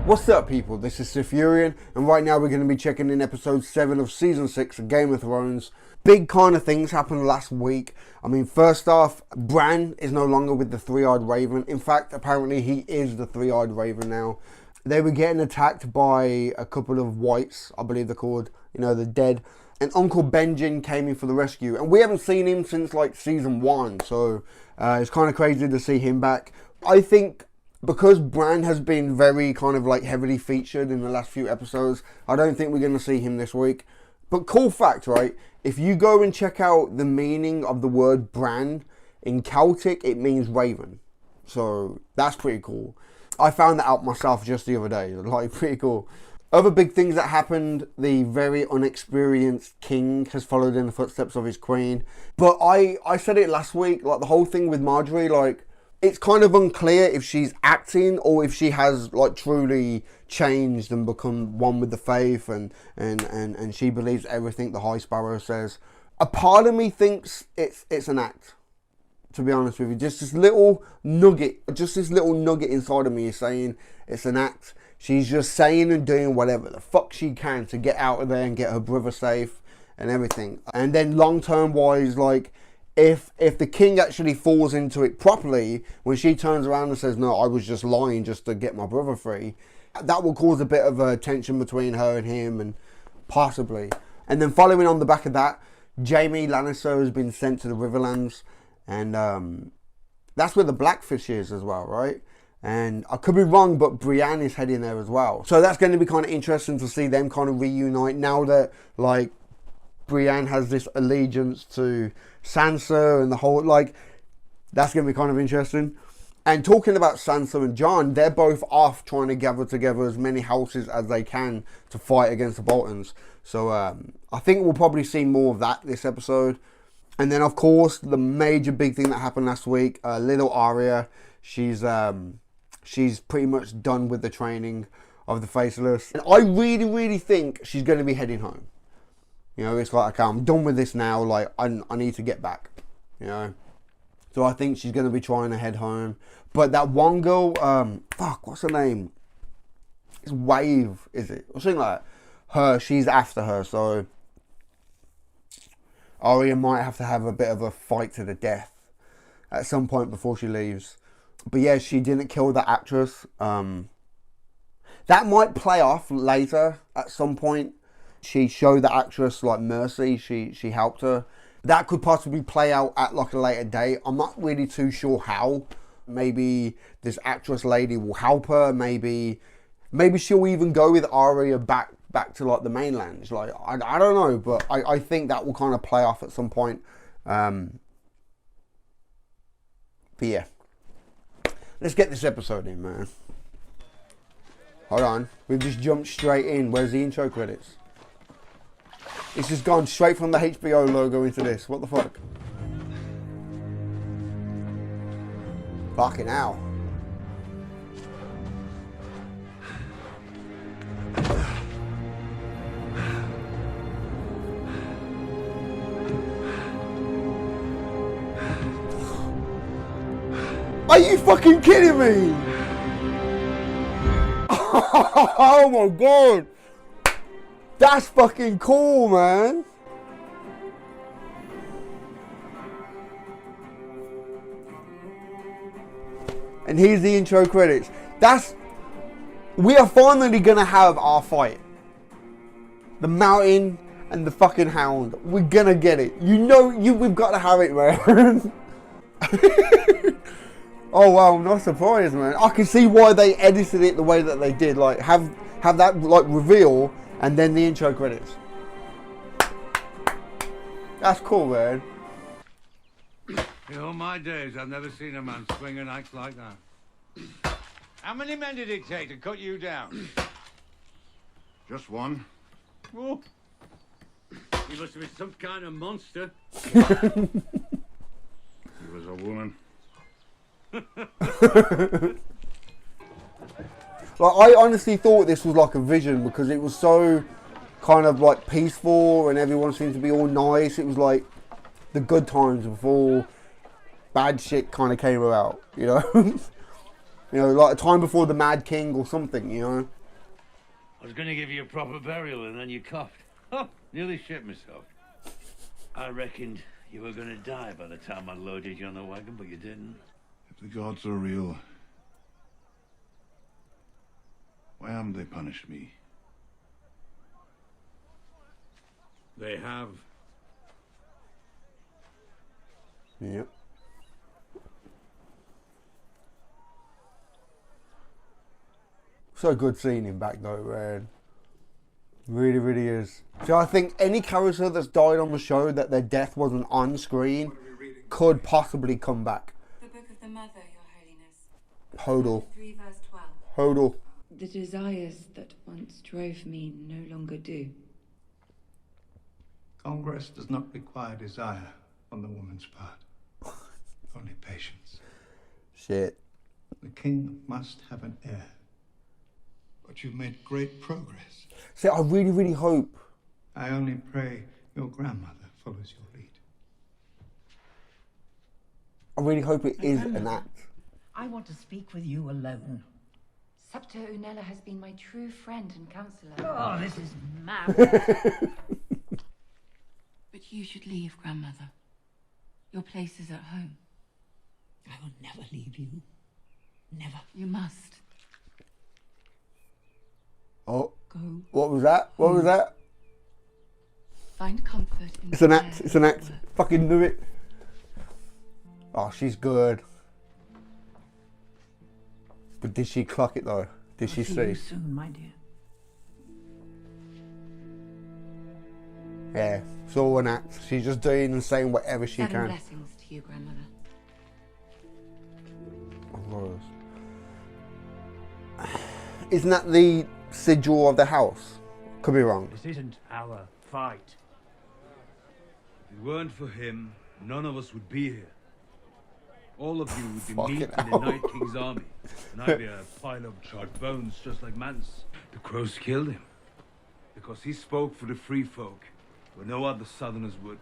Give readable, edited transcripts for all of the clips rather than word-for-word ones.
What's up, people? This is SithFurion, and right now we're going to be checking in episode 7 of season 6 of Game of Thrones. Big kind of things happened last week. I mean, first off, Bran is no longer with the three-eyed raven. In fact, apparently he is the three-eyed raven now. They were getting attacked by a couple of whites, I believe they're called, you know, the dead. And Uncle Benjen came in for the rescue. And we haven't seen him since like season 1, so it's kind of crazy to see him back. I think because Bran has been very kind of like heavily featured in the last few episodes, I don't think we're going to see him this week. But cool fact, right? If you go and check out the meaning of the word Bran, in Celtic, it means raven. So that's pretty cool. I found that out myself just the other day. Like, pretty cool. Other big things that happened, the very unexperienced king has followed in the footsteps of his queen. But I said it last week, like the whole thing with Margaery, like, it's kind of unclear if she's acting or if she has like truly changed and become one with the faith and she believes everything the High Sparrow says. A part of me thinks it's an act, to be honest with you. Just this little nugget inside of me is saying it's an act. She's just saying and doing whatever the fuck she can to get out of there and get her brother safe and everything. And then long term wise, like, if the king actually falls into it properly, when she turns around and says, no, I was just lying just to get my brother free, that will cause a bit of a tension between her and him, and possibly. And then following on the back of that, Jaime Lannister has been sent to the Riverlands, and that's where the Blackfish is as well, right? And I could be wrong, but Brienne is heading there as well. So that's going to be kind of interesting to see them kind of reunite now that, like, Brienne has this allegiance to Sansa and the whole, like, that's going to be kind of interesting. And talking about Sansa and Jon, they're both off trying to gather together as many houses as they can to fight against the Boltons. So I think we'll probably see more of that this episode. And then, of course, the major big thing that happened last week, little Arya, she's pretty much done with the training of the Faceless. And I really, really think she's going to be heading home. You know, it's like, okay, I'm done with this now. Like, I need to get back, you know. So I think she's going to be trying to head home. But that one girl, fuck, what's her name? It's Wave, is it? Or something like that. Her, she's after her. So Arya might have to have a bit of a fight to the death at some point before she leaves. But yeah, she didn't kill the actress. That might play off later at some point. She showed the actress like mercy. She helped her. That could possibly play out at like a later date. I'm not really too sure how. Maybe this actress lady will help her. Maybe she'll even go with Arya back to like the mainland. Like, I don't know, but I think that will kind of play off at some point. But yeah, let's get this episode in, man. Hold on, we've just jumped straight in. Where's the intro credits? It's just gone straight from the HBO logo into this. What the fuck? Fucking hell. Are you fucking kidding me? Oh my god. That's fucking cool, man. And here's the intro credits. We are finally gonna have our fight. The Mountain and the fucking Hound. We're gonna get it. You know, we've got to have it, man. Oh wow, I'm not surprised, man. I can see why they edited it the way that they did. Like, have that like reveal and then the intro credits. That's cool, man. In all my days, I've never seen a man swing an axe like that. How many men did it take to cut you down? Just one. Oh. He must have been some kind of monster. He was a woman. Like, I honestly thought this was like a vision because it was so kind of like peaceful and everyone seemed to be all nice. It was like the good times before bad shit kind of came about, you know. You know, like a time before the Mad King or something, you know. I was going to give you a proper burial and then you coughed. Oh, nearly shit myself. I reckoned you were going to die by the time I loaded you on the wagon, but you didn't. If the gods are real, why haven't they punished me? They have. Yep. So good seeing him back though, man. Really, really is. So I think any character that's died on the show that their death wasn't on screen could possibly come back. The Book of the Mother, Your Holiness. Hodel. 3 verse 12. Hodel. The desires that once drove me no longer do. Congress does not require desire on the woman's part. Only patience. Shit. The king must have an heir. But you've made great progress. See, I really, really hope. I only pray your grandmother follows your lead. I really hope it is an act. I want to speak with you alone. Septa Unella has been my true friend and counselor. Oh, this is mad. But you should leave, grandmother. Your place is at home. I will never leave you. Never. You must. Oh, Go. what was that? What was that? Find comfort in It's an prayer act. It's an act. and work. Fucking do it. Oh, she's good. But did she clock it though? Did she I'll see you see? soon, my dear. Yeah, it's all an act. She's just doing and saying whatever she 7 can. blessings to you, grandmother. Of course. Isn't that the sigil of the house? Could be wrong. This isn't our fight. If it weren't for him, none of us would be here. All of you would be Fucking meat in the hell. Night King's army, and I'd be a pile of charred bones just like Mance. The crows killed him because he spoke for the free folk where no other southerners would.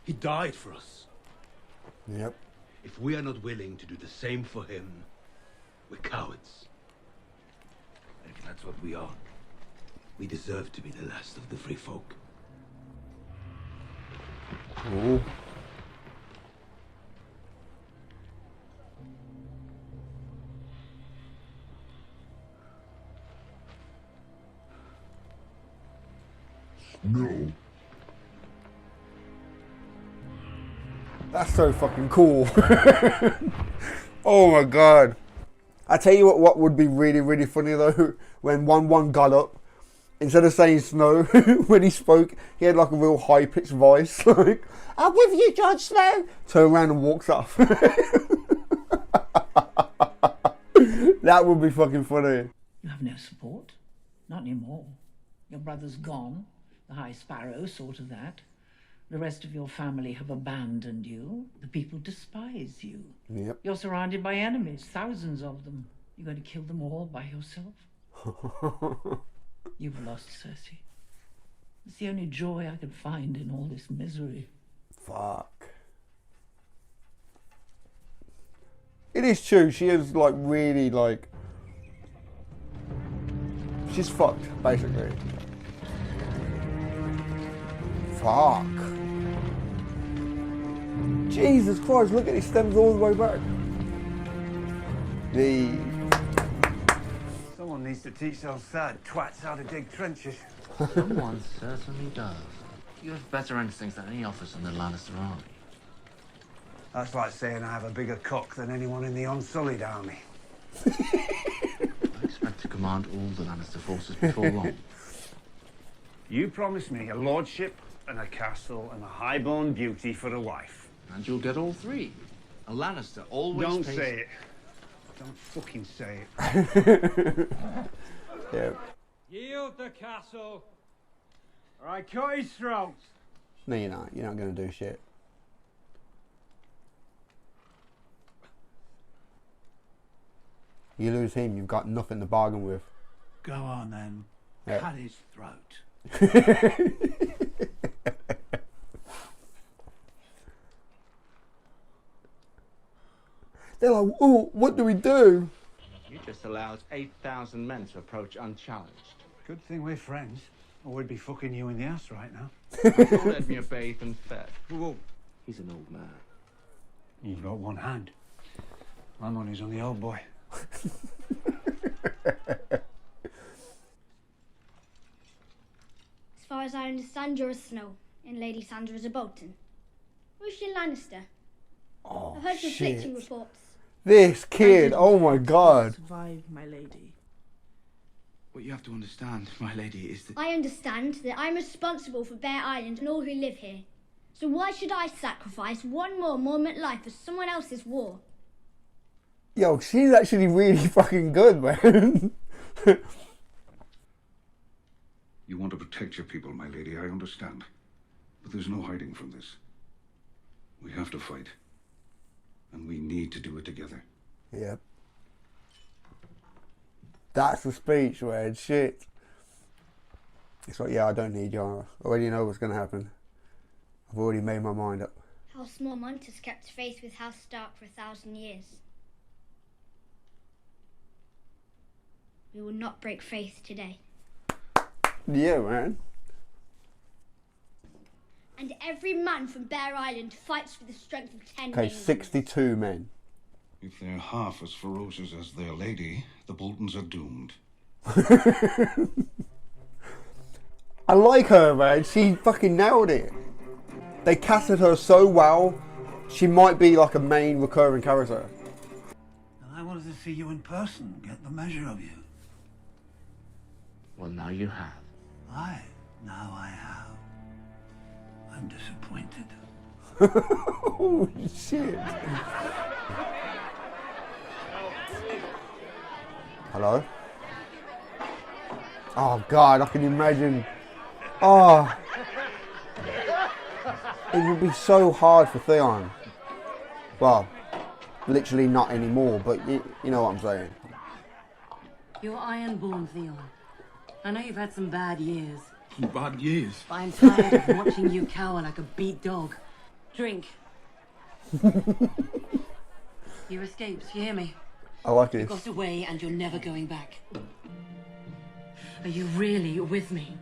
He died for us. Yep. If we are not willing to do the same for him, we're cowards. And if that's what we are, we deserve to be the last of the free folk. Ooh. No. That's so fucking cool. Oh my god. I tell you what would be really, really funny though, when 1-1 got up, instead of saying Snow, when he spoke, he had like a real high pitched voice, like, I'm with you, Judge Snow. Turn around and walks off. That would be fucking funny. You have no support. Not anymore. Your brother's gone. The High Sparrow saw to that. The rest of your family have abandoned you. The people despise you. Yep. You're surrounded by enemies, thousands of them. You're going to kill them all by yourself? You've lost, Cersei. It's the only joy I could find in all this misery. Fuck. It is true, she is like really like, she's fucked, basically. Fuck. Jesus Christ, look at it, stems all the way back. The Someone needs to teach those sad twats how to dig trenches. Someone certainly does. You have better instincts than any officer in the Lannister army. That's like saying I have a bigger cock than anyone in the Unsullied army. I expect to command all the Lannister forces before long. You promised me a lordship and a castle and a high-born beauty for a wife. And you'll get all three. A Lannister always Don't pays... say it. Don't fucking say it. yeah. Yield the castle, or I cut his throat. No, you're not. You're not gonna do shit. You lose him, you've got nothing to bargain with. Go on then, Yeah. cut his throat. They're like, oh, what do we do? You just allows 8,000 men to approach unchallenged. Good thing we're friends, or we'd be fucking you in the ass right now. You let me bathed and fed. Whoa. He's an old man. You've got one hand. My money's on the old boy. As far as I understand, you're a Snow, and Lady Sandra is a Bolton. Who's your Lannister? Oh, I've heard conflicting shit. reports. This kid, oh my god. Survive, my lady. What you have to understand, my lady, is that... I understand that I'm responsible for Bear Island and all who live here. So why should I sacrifice one more Mormont life for someone else's war? Yo, she's actually really fucking good, man. You want to protect your people, my lady, I understand. But there's no hiding from this. We have to fight. And we need to do it together. Yep. That's the speech, man. Shit. It's like, yeah, I don't need you. I already know what's going to happen. I've already made my mind up. House Mormont has kept faith with House Stark for 1,000 years. We will not break faith today. Yeah, man. And every man from Bear Island fights for the strength of 10 Okay, nations. 62 men. If they're half as ferocious as their lady, the Boltons are doomed. I like her, man. She fucking nailed it. They casted her so well, she might be like a main recurring character. I wanted to see you in person, get the measure of you. Well, now you have. Aye, now I have. I'm disappointed. Holy shit. Hello? Oh god, I can imagine. Oh. It would be so hard for Theon. Well, literally not anymore, but you know what I'm saying. You're Ironborn, Theon. I know you've had some bad years. Bad years? But I'm tired of watching you cower like a beat dog. Drink. You escaped, you hear me? I like You it. got away and you're never going back. Are you really with me?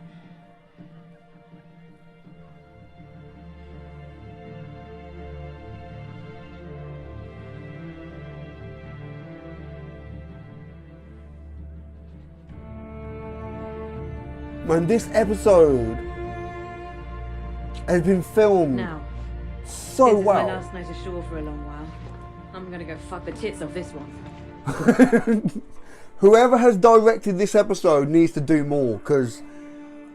Man, this episode has been filmed Now, so this is my well. last night ashore for a long while. I'm gonna go fuck the tits off this one. Whoever has directed this episode needs to do more, because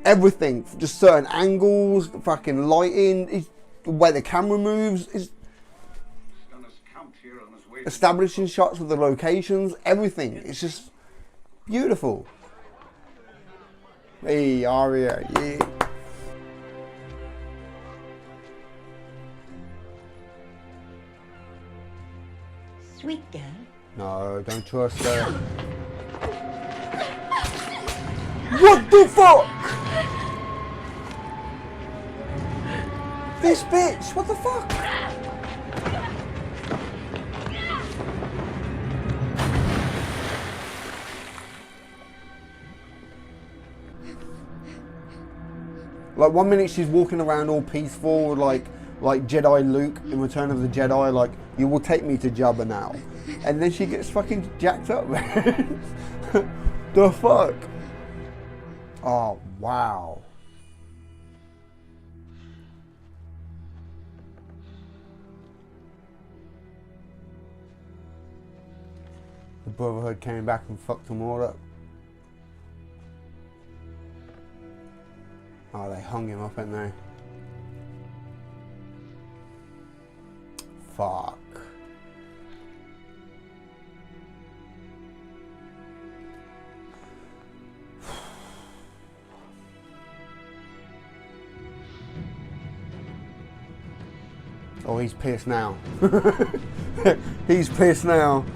everything, just certain angles, fucking lighting, the way the camera moves, is establishing shots of the locations, everything. It's just beautiful. Hey, Arya, yeah. Sweet girl. No, don't trust her. What the fuck? This bitch, what the fuck? Like 1 minute she's walking around all peaceful, like Jedi Luke in Return of the Jedi, like, you will take me to Jabba now. And then she gets fucking jacked up, man. The fuck? Oh, wow. The Brotherhood came back and fucked them all up. Oh, they hung him up, didn't they? Fuck. Oh, he's pissed now. He's pissed now.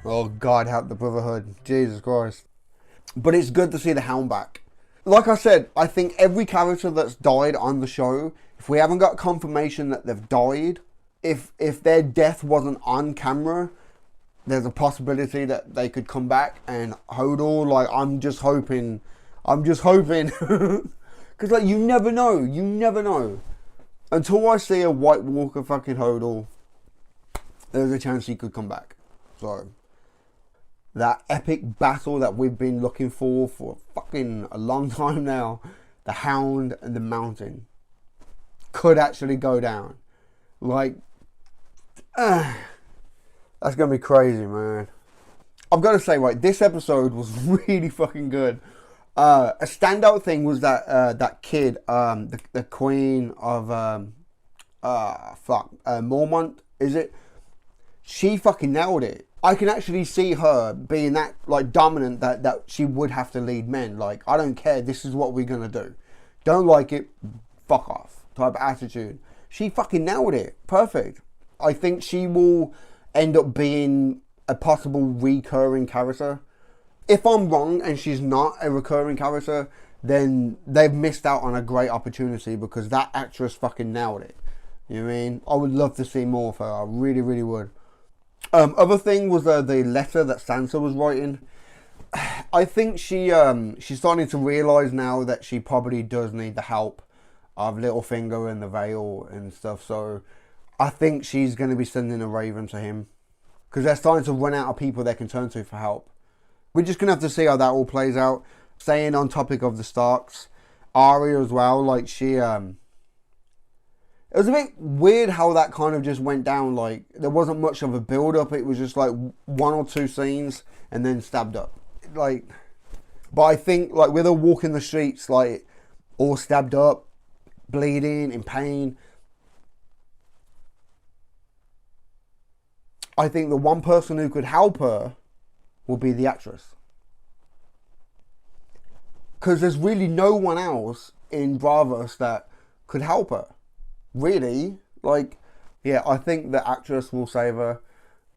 Oh God, help the Brotherhood. Jesus Christ. But it's good to see the Hound back. Like I said, I think every character that's died on the show, if we haven't got confirmation that they've died, if their death wasn't on camera, there's a possibility that they could come back and Hodor, like, I'm just hoping, because, like, you never know. Until I see a White Walker fucking Hodor, there's a chance he could come back. So, that epic battle that we've been looking for fucking a long time now, the Hound and the Mountain, could actually go down. Like, that's gonna be crazy, man. I've got to say, right, this episode was really fucking good. A standout thing was that that kid, the queen of Mormont, is it? She fucking nailed it. I can actually see her being that, like, dominant that she would have to lead men. Like, I don't care, this is what we're gonna do. Don't like it, fuck off type of attitude. She fucking nailed it. Perfect. I think she will end up being a possible recurring character. If I'm wrong and she's not a recurring character, then they've missed out on a great opportunity, because that actress fucking nailed it. You know what I mean? I would love to see more of her. I really, really would. Other thing was the letter that Sansa was writing. I think she's starting to realise now that she probably does need the help of Littlefinger and the Vale and stuff. So I think she's going to be sending a raven to him, because they're starting to run out of people they can turn to for help. We're just going to have to see how that all plays out. Staying on topic of the Starks, Arya as well, like, she, it was a bit weird how that kind of just went down. Like, there wasn't much of a build-up. It was just like 1 or 2 scenes and then stabbed up. Like, but I think, like, with her walking the streets, like, all stabbed up, bleeding, in pain, I think the one person who could help her will be the actress. Because there's really no one else in Bravos that could help her. Really. Like, yeah, I think the actress will save her.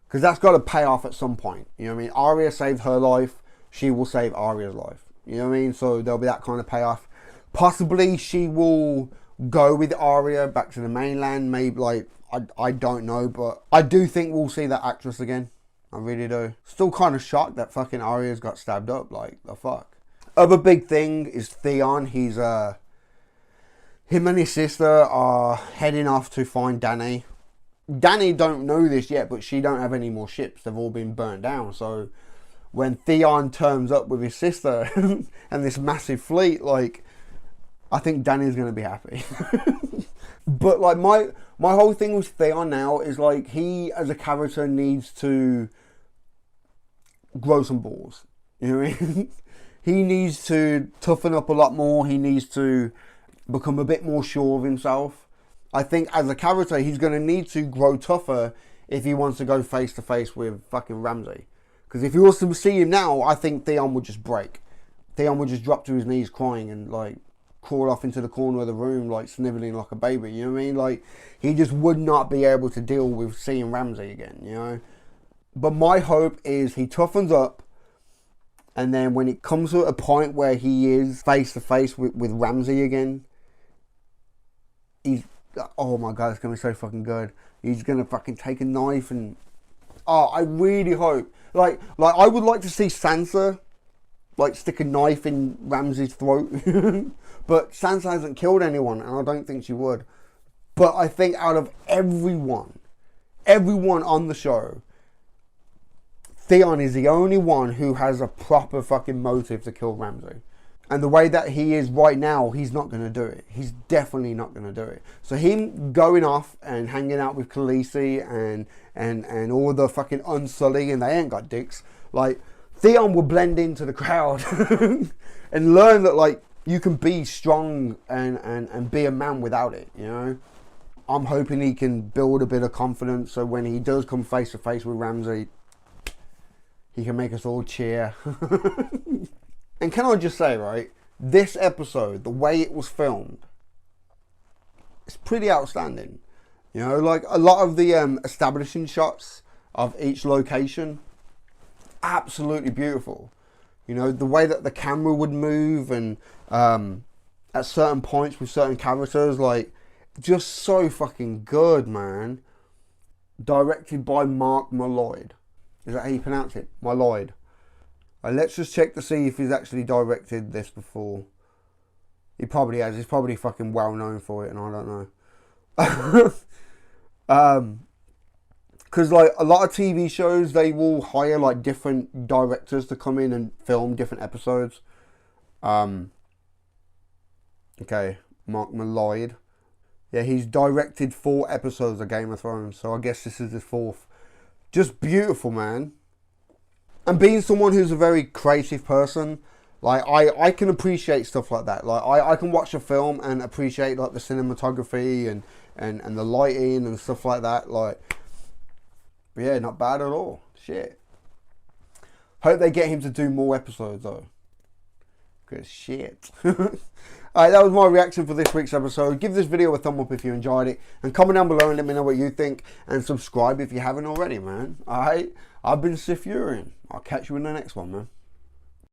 Because that's got to pay off at some point. You know what I mean? Arya saved her life. She will save Arya's life. You know what I mean? So there'll be that kind of payoff. Possibly she will go with Arya back to the mainland. Maybe, like, I don't know. But I do think we'll see that actress again. I really do. Still kind of shocked that fucking Arya's got stabbed up. Like, the fuck. Other big thing is Theon. He's, him and his sister are heading off to find Dany. Dany don't know this yet, but she don't have any more ships. They've all been burnt down. So when Theon turns up with his sister and this massive fleet, like, I think Dany's going to be happy. But, like, my whole thing with Theon now is, like, he as a character needs to grow some balls. You know what I mean? He needs to toughen up a lot more. He needs to become a bit more sure of himself. I think as a character, he's going to need to grow tougher if he wants to go face to face with fucking Ramsay. Because if he was to see him now, I think Theon would just break. Theon would just drop to his knees crying and, like, crawl off into the corner of the room, like, sniveling like a baby. You know what I mean? Like, he just would not be able to deal with seeing Ramsay again, you know? But my hope is he toughens up, and then when it comes to a point where he is face to face with Ramsay again, he's, oh my god, it's going to be so fucking good. He's going to fucking take a knife and, oh, I really hope. Like I would like to see Sansa, like, stick a knife in Ramsay's throat. But Sansa hasn't killed anyone, and I don't think she would. But I think out of everyone on the show, Theon is the only one who has a proper fucking motive to kill Ramsay. And the way that he is right now, he's not going to do it. He's definitely not going to do it. So him going off and hanging out with Khaleesi and all the fucking Unsullied, and they ain't got dicks, like, Theon will blend into the crowd and learn that, like, you can be strong and be a man without it, you know? I'm hoping he can build a bit of confidence so when he does come face to face with Ramsay, he can make us all cheer. And can I just say, right, this episode, the way it was filmed, it's pretty outstanding. You know, like, a lot of the establishing shots of each location, absolutely beautiful. You know, the way that the camera would move and at certain points with certain characters, like, just so fucking good, man. Directed by Mark Malloy. Is that how you pronounce it? Malloy. Let's just check to see if he's actually directed this before. He probably has. He's probably fucking well known for it, and I don't know. Because like a lot of TV shows, they will hire like different directors to come in and film different episodes. Okay, Mark Malloy. Yeah, he's directed 4 episodes of Game of Thrones, so I guess this is his 4th. Just beautiful, man. And being someone who's a very creative person, like I can appreciate stuff like that. Like I can watch a film and appreciate like the cinematography and the lighting and stuff like that. Like, but yeah, not bad at all. Shit. Hope they get him to do more episodes though. Because shit. Alright, that was my reaction for this week's episode. Give this video a thumb up if you enjoyed it. And comment down below and let me know what you think. And subscribe if you haven't already, man. Alright, I've been SithFurion. I'll catch you in the next one, man.